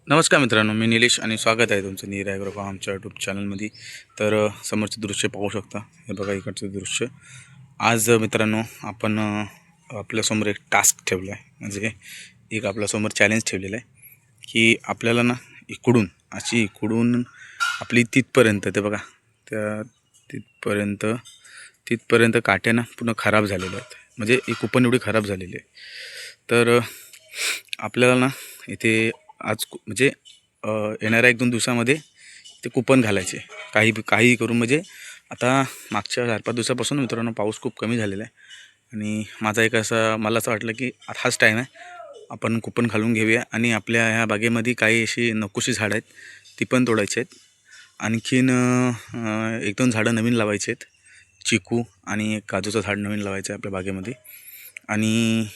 नमस्कार मित्रांनो, मी निलेश आणि स्वागत आहे तुमचं नीर ॲग्रो फार्म आमच्या यूट्यूब चॅनलमध्ये. तर समोरचं दृश्य पाहू शकता. हे बघा इकडचं दृश्य. आज मित्रांनो आपण आपल्यासमोर एक टास्क ठेवला आहे, म्हणजे एक आपल्यासमोर चॅलेंज ठेवलेलं आहे की आपल्याला ना इकडून आपली तिथपर्यंत, ते बघा त्या तिथपर्यंत काट्या ना पूर्ण खराब झालेल्या आहेत, म्हणजे एक कुपन एवढी खराब झालेली आहे. तर आपल्याला ना इथे आज म्हणजे येणाऱ्या 1-2 दिवसामध्ये ते कुपन घालायचे, काही करून. म्हणजे आता मागच्या 4-5 दिवसापासून मित्रांनो पाऊस खूप कमी झालेला आहे आणि मला असं वाटलं की हाच टाईम आहे, आपण कुपन घालून घेऊया आणि आपल्या ह्या बागेमध्ये काही अशी नकोशी झाडं आहेत ती पण तोडायची आहेत. आणखीन 1-2 झाडं नवीन लावायची आहेत, चिकू आणि एक काजूचं झाड नवीन लावायचं आहे आपल्या बागेमध्ये. आणि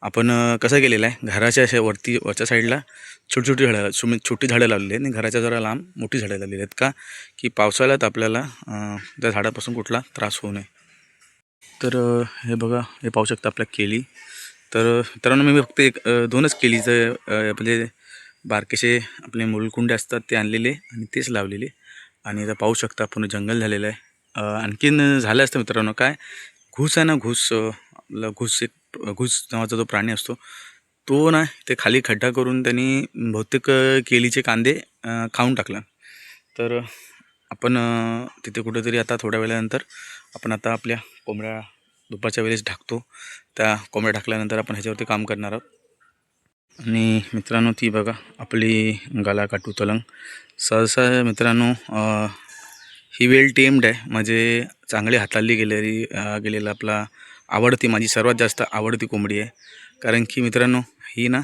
आपण कसं केलेलं आहे, घराच्या अशा वरच्या साईडला छोटी झाडं लावलेली आहेत आणि घराच्या जरा लांब मोठी झाडं लावलेली आहेत, का की पावसाळ्यात आपल्याला त्या झाडापासून कुठला त्रास होऊ नये. तर हे बघा, हे पाहू शकता आपल्या केळी. तर मित्रांनो मी फक्त 2च केळीचं म्हणजे बारकेसे आपले मूलकुंडे असतात ते आणलेले आणि तेच लावलेले. आणि आता पाहू शकता पूर्ण जंगल झालेलं आहे. आणखीन झालं असतं मित्रांनो, काय घूस आहे ना, घूस नावाचा जो प्राणी असतो तो ना ते खाली खड्डा करून त्यांनी बहुतेक केळीचे कांदे खाऊन टाकला. तर आपण तिथे कुठेतरी आता थोड्या वेळानंतर आपण आता आपल्या कोंबड्या दुपारच्या वेळेस ढाकतो. त्या कोंबड्या ढाकल्यानंतर आपण ह्याच्यावरती काम करणार आहोत. आणि मित्रांनो ती बघा आपली गालाकाटू तलंग. सहसा मित्रांनो ही वेल टेम्ड आहे, म्हणजे चांगली हाताळली गेलेला आपला माझी सर्वात जास्त आवडती कोंबडी आहे. कारण की मित्रांनो ही ना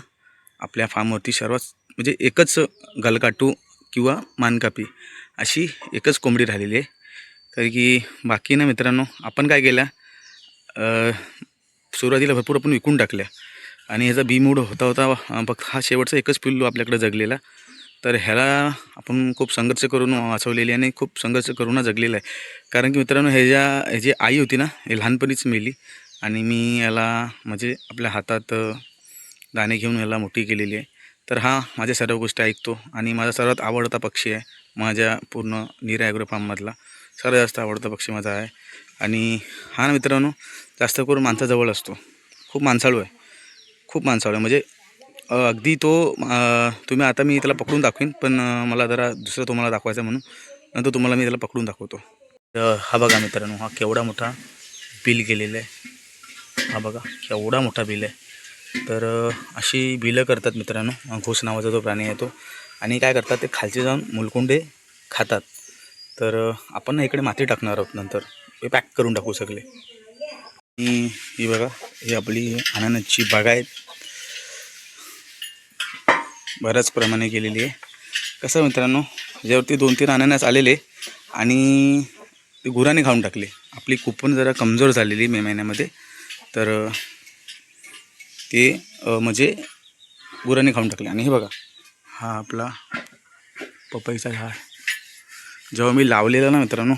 आपल्या फार्मवरती म्हणजे एकच गलकाटू किंवा मानकापी अशी एकच कोंबडी राहिलेली आहे. कारण की बाकी ना मित्रांनो आपण काय केलं, सुरुवातीला भरपूर आपण विकून टाकल्या आणि ह्याचा बीमूड होता फक्त हा शेवटचा एकच पिल्लू आपल्याकडे जगलेला. तर ह्याला आपण खूप संघर्ष करून वाचवलेली आणि खूप संघर्ष करून जगलेला आहे. कारण की मित्रांनो ह्याची आई होती ना, हे लहानपणीच मेली आणि मी याला म्हणजे आपल्या हातात दाणे घेऊन याला मोठी केलेली आहे. तर हा माझ्या सर्व गोष्टी ऐकतो आणि माझा सर्वात आवडता पक्षी आहे. माझ्या पूर्ण नीर ॲग्रो फार्ममधला सर्वात जास्त आवडता पक्षी माझा आहे. आणि हा मित्रांनो जास्त करून माणसाजवळ असतो, खूप माणसाळू आहे, म्हणजे अगदी तो तुम्ही आता मी त्याला पकडून दाखवीन, पण मला जरा दुसरं तुम्हाला दाखवायचं म्हणून नंतर तुम्हाला मी त्याला पकडून दाखवतो. हा बघा मित्रांनो, हा केवढा मोठा बिल गेलेला आहे. हा बघा केवढा मोठा बिल आहे. तर अशी बिलं करतात मित्रांनो घोस नावाचा जो प्राणी आहे तो. आणि काय करतात, ते खालचे जाऊन मुलकुंडे खातात. तर आपण इकडे माती टाकणार आहोत, नंतर हे पॅक करून टाकू सगळे. आणि ही बघा, ही आपली अननसची बाग आहे, बऱ्याच प्रमाणे गेलेली आहे. कसं मित्रांनो, ज्यावरती 2-3 अननस आलेले आणि ते गुराने खाऊन टाकले. आपली कुपन जरा कमजोर झालेली मे महिन्यामध्ये, तर ते म्हणजे गुराने खाऊन टाकले. आणि हे बघा, हा आपला पपईचा झाड जेव्हा मी लावलेला ना मित्रांनो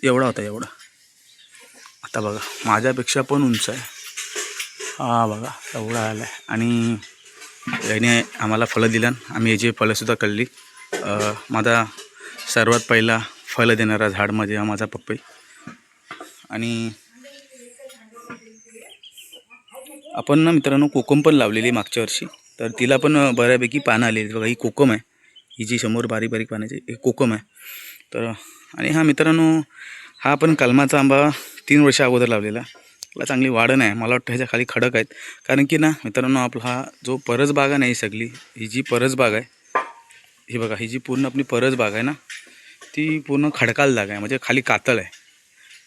एवढा होता, आता बघा माझ्यापेक्षा पण उंच आहे. हा बघा एवढा आला आहे आणि याने आम्हाला फळं दिला. आम्ही याची फळंसुद्धा कळली. माझा सर्वात पहिला फळं देणारा झाड म्हणजे हा माझा पपई. आणि आपण ना मित्रांनो कोकम पण लावलेली मागच्या वर्षी, तर तिला पण बऱ्यापैकी पानं आलेली. बघा ही कोकम आहे, ही जी समोर बारीक बारीक पानाची ही कोकम आहे. तर आणि हा मित्रांनो हा आपण कलमाचा आंबा 3 वर्ष अगोदर लावलेला. त्याला चांगली वाढ नाही, मला वाटतं ह्याच्या खाली खडक आहेत. कारण की ना मित्रांनो आपला हा जो परसबाग आहे नाही, सगळी ही जी परसबाग आहे, ही बघा ही जी पूर्ण आपली परसबाग आहे ना, ती पूर्ण खडकाळ जागा आहे, म्हणजे खाली कातळ आहे.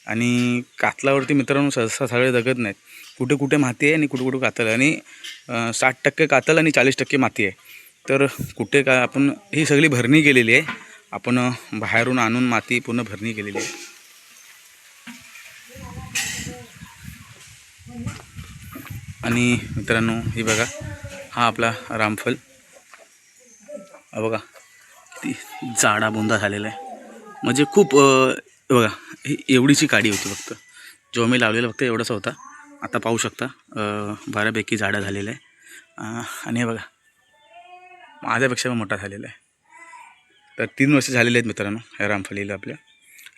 आणि कातलावरती मित्रांनो सहसा सगळे जगत नाहीत. कुठे कुठे माती आहे आणि कुठे कुठे कातळ आहे. आणि 60% कातळ आणि 40% माती आहे. तर कुठे काय आपण ही सगळी भरणी केलेली आहे, आपण बाहेरून आणून माती पूर्ण भरणी केलेली आहे. आणि मित्रांनो ही बघा, हा आपला रामफल. हा बघा किती जाडा बोंदा झालेला आहे, म्हणजे खूप बघा ही एवढीची काडी होती फक्त, जेव्हा मी लावलेला फक्त एवढासा होता. आता पाहू शकता बऱ्यापैकी झाडं झालेलं आहे. आणि हे बघा माझ्यापेक्षा पण मोठा झालेला आहे. तर 3 वर्ष झालेले आहेत मित्रांनो ह्या रामफलीला आपल्या.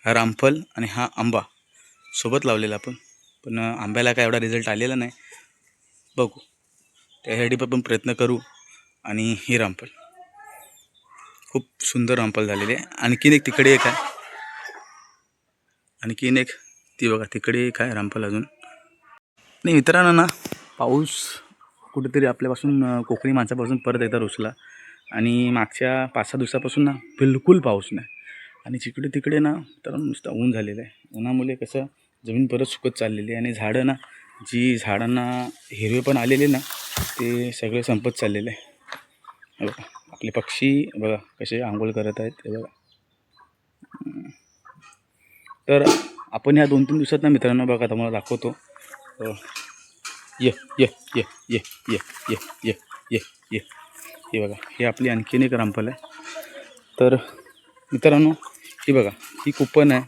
हा रामफल आणि हा आंबा सोबत लावलेला आपण, पण आंब्याला काय एवढा रिझल्ट आलेला नाही. बघू, त्यासाठी पण प्रयत्न करू. आणि हे रामफल खूप सुंदर रामफल झालेले आहे. आणखीन एक तिकडे एक आहे, आणखीन एक ती बघा तिकडे एक आहे रामफल अजून. नाही मित्रांनो ना, पाऊस कुठेतरी आपल्यापासून कोकणी माणसापासून परत एकदा रुसला. आणि मागच्या 5-6 दिवसापासून ना बिलकुल पाऊस नाही. आणि जिकडे तिकडे ना तर नुसतं ऊन झालेलं आहे. उन्हामुळे कसं जमीन परत सुकत चाललेली आहे. आणि झाडं ना, जी झाडांना हिरवे पण आलेले ना, ते सगळे संपत चाललेले आहे. हे बघा आपले पक्षी बघा कसे आंघोळ करत आहेत ते बघा. तर आपण ह्या 2-3 दिवसात ना मित्रांनो बघा तुम्हाला दाखवतो. ये ये ये ये ये ये ये ये ये हे बघा, हे आपली आणखीन एक रामफल आहे. तर मित्रांनो ही बघा, ही कुपन आहे.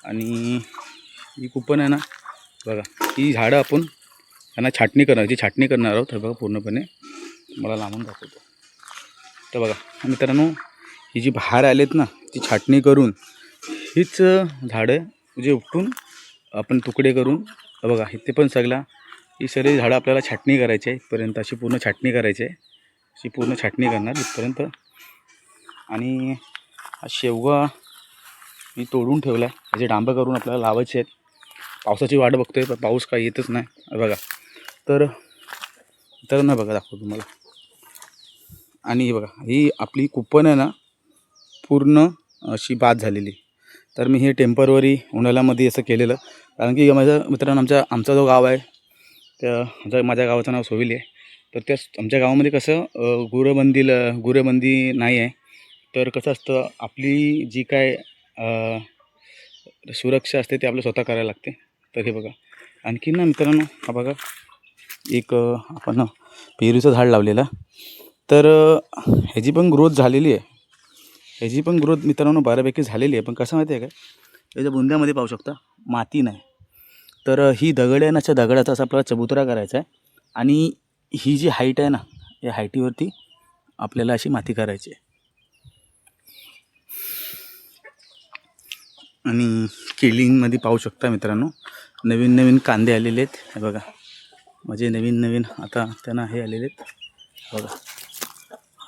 आणि ही कुपन आहे ना बघा, ही झाडं आपण त्यांना छाटणी करणार आहोत. हे बघा पूर्णपणे मला लांबून दाखवतो. तर बघा मित्रांनो, ही जी बाहेर आलेत ना ती छाटणी करून हीच झाडं म्हणजे उपटून आपण तुकडे करून बघा इथे पण सगळा ही सगळी झाडं आपल्याला छाटणी करायची आहे. इथपर्यंत अशी पूर्ण छाटणी करायची आहे. अशी पूर्ण छाटणी करणार इथपर्यंत. आणि हा शेवगा मी तोडून ठेवला आहे. त्याचे डांबं करून आपल्याला लावायचे आहेत. पावसाची वाट बघतोय पण पाऊस काही येतच नाही बघा. तर ना बघा दाखवतो तुम्हाला. आणि हे बघा, ही आपली कुपन आहे ना पूर्ण अशी बाद झालेली. तर मी हे टेम्परवरी उन्हाळ्यामध्ये असं केलेलं, कारण की माझ्या मित्रांनो आमचा जो गाव आहे त्या माझ्या गावाचं नाव सोविली आहे. तर त्या आमच्या गावामध्ये कसं गुरेबंदी नाही आहे. तर कसं असतं, आपली जी काय सुरक्षा असते ते आपलं स्वतः करायला लागते. तर हे बघा आणखी ना मित्रांनो, हा बघा एक आपण पेरूचं झाड लावलेलं. तर ह्याची पण ग्रोथ झालेली आहे. ह्याची पण ग्रोथ मित्रांनो बऱ्यापैकी झालेली आहे. पण कसं माहिती आहे का, याच्या बुंद्यामध्ये पाहू शकता माती नाही. तर ही दगड आहे ना, त्या दगडाचा असा आपल्याला चबुतरा करायचा आहे. आणि ही जी हाईट आहे ना, या हाईटीवरती आपल्याला अशी माती करायची आहे. आणि केळींमध्ये पाहू शकता मित्रांनो, नवीन नवीन कांदे आलेले आहेत. हे बघा, म्हणजे नवीन आता त्यांना हे आलेले आहेत बघा.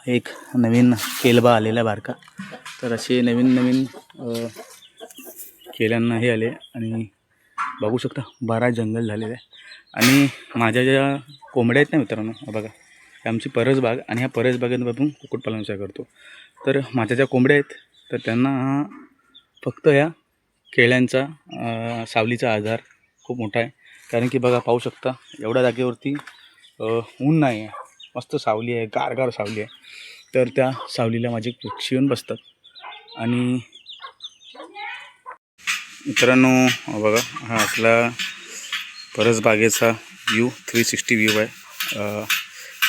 एक नवीन केलबा आलेला बारका. तर असे नवीन केल्यांना हे आले. आणि बघू शकता बराच जंगल झालेलं आहे. आणि माझ्या ज्या कोंबड्या आहेत ना मित्रांनो, बघा ही आमची परसबाग. आणि ह्या परसबागेत आपण कुक्कुटपालन करतो. तर माझ्या ज्या कोंबड्या आहेत तर त्यांना फक्त ह्या केळ्यांचा सावलीचा आजार खूप मोठा आहे. कारण की बघा पाहू शकता एवढ्या जागेवरती ऊन नाही आहे, मस्त सावली आहे, गारगार सावली आहे. तर त्या सावलीला माझे पक्षी येऊन बसतात. आणि मित्रांनो बघा, हा आपला परसबागेचा व्ह्यू 360 व्ह्यू आहे.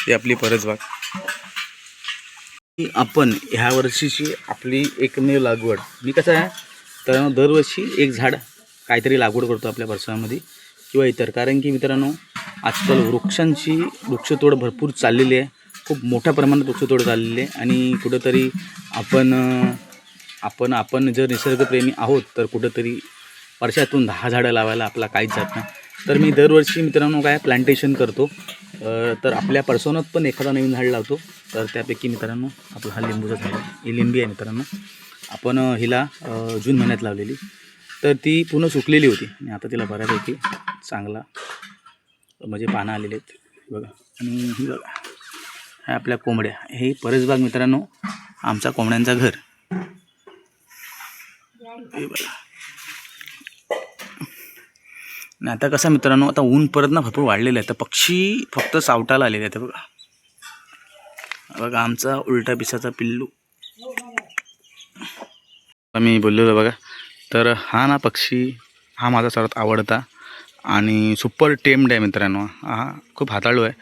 ही आपली परसबाग. आपण ह्या वर्षीची आपली एकमेव लागवड, मी कसं आहे तर दरवर्षी एक झाड काहीतरी लागवड करतो आपल्या परिसरामध्ये किंवा इतर. कारण की मित्रांनो आजकाल वृक्षतोड भरपूर चाललेली आहे. खूप मोठ्या प्रमाणात वृक्षतोड चाललेली आहे. आणि कुठंतरी आपण जर निसर्गप्रेमी आहोत तर कुठंतरी वर्षातून 10 झाडं लावायला आपला काहीच जात नाही. तर मी दरवर्षी मित्रांनो काय प्लांटेशन करतो. तर आपल्या पर्सोनात पण एखादा नवीन झाड लावतो. तर त्यापैकी मित्रांनो आपला हा लिंबूचा झाड आहे. ही लिंबी आहे मित्रांनो. आपण हिला जून महिन्यात लावलेली. तर ती पूर्ण सुकलेली होती आणि आता तिला बऱ्यापैकी चांगला म्हणजे पानं आलेली आहेत बघा. आणि ही बघा ह्या आपल्या कोंबड्या. हे परसबाग मित्रांनो आमचा कोंबड्यांचा घर. हे बघा. आणि आता कसं मित्रांनो, आता ऊन परत ना भरपूर वाढलेलं आहे. तर पक्षी फक्त सावटाला आलेले आहेत बघा. बघा आमचा उलटा पिसाचा पिल्लू. मी बोललेलो बघा. तर हा ना पक्षी हा माझा सर्वात आवडता आणि सुपर टेम्ड आहे मित्रांनो. हा खूप हाताळू आहे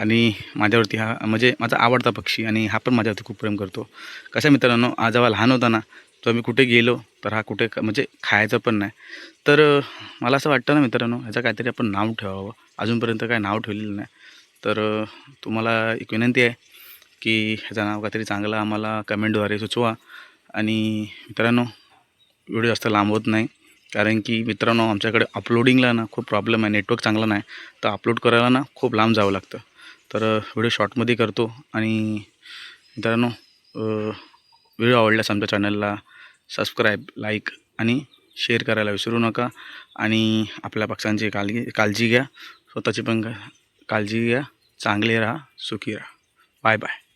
आणि माझ्यावरती हा म्हणजे माझा आवडता पक्षी. आणि हा पण माझ्यावरती खूप प्रेम करतो. कसं मित्रांनो, हा जेव्हा लहान होता ना तर मी कुठे गेलो तर हा कुठे म्हणजे खायचं पण नाही. तर मला असं वाटतं ना मित्रांनो, ह्याचं काहीतरी आपण नाव ठेवावं. अजूनपर्यंत काय नाव ठेवलेलं नाही. तर तुम्हाला एक विनंती आहे की ह्याचं नाव काहीतरी चांगलं आम्हाला कमेंटद्वारे सुचवा. आणि मित्रांनो, व्हिडिओ जास्त लांब होत नाही, कारण की मित्रांनो आमच्याकडे अपलोडिंगला ना खूप प्रॉब्लेम आहे, नेटवर्क चांगलं नाही, तर अपलोड करायला ना खूप लांब जावं लागतं. तर व्हिडिओ शॉर्टमध्ये करतो. आणि मित्रांनो, व्हिडिओ आवडल्यास आमच्या चॅनलला सबस्क्राईब, लाईक आणि शेअर करायला विसरू नका. आणि आपल्या पक्ष्यांची काळजी घ्या, स्वतःची पण काळजी घ्या. चांगले राहा, सुखी राहा. Bye bye.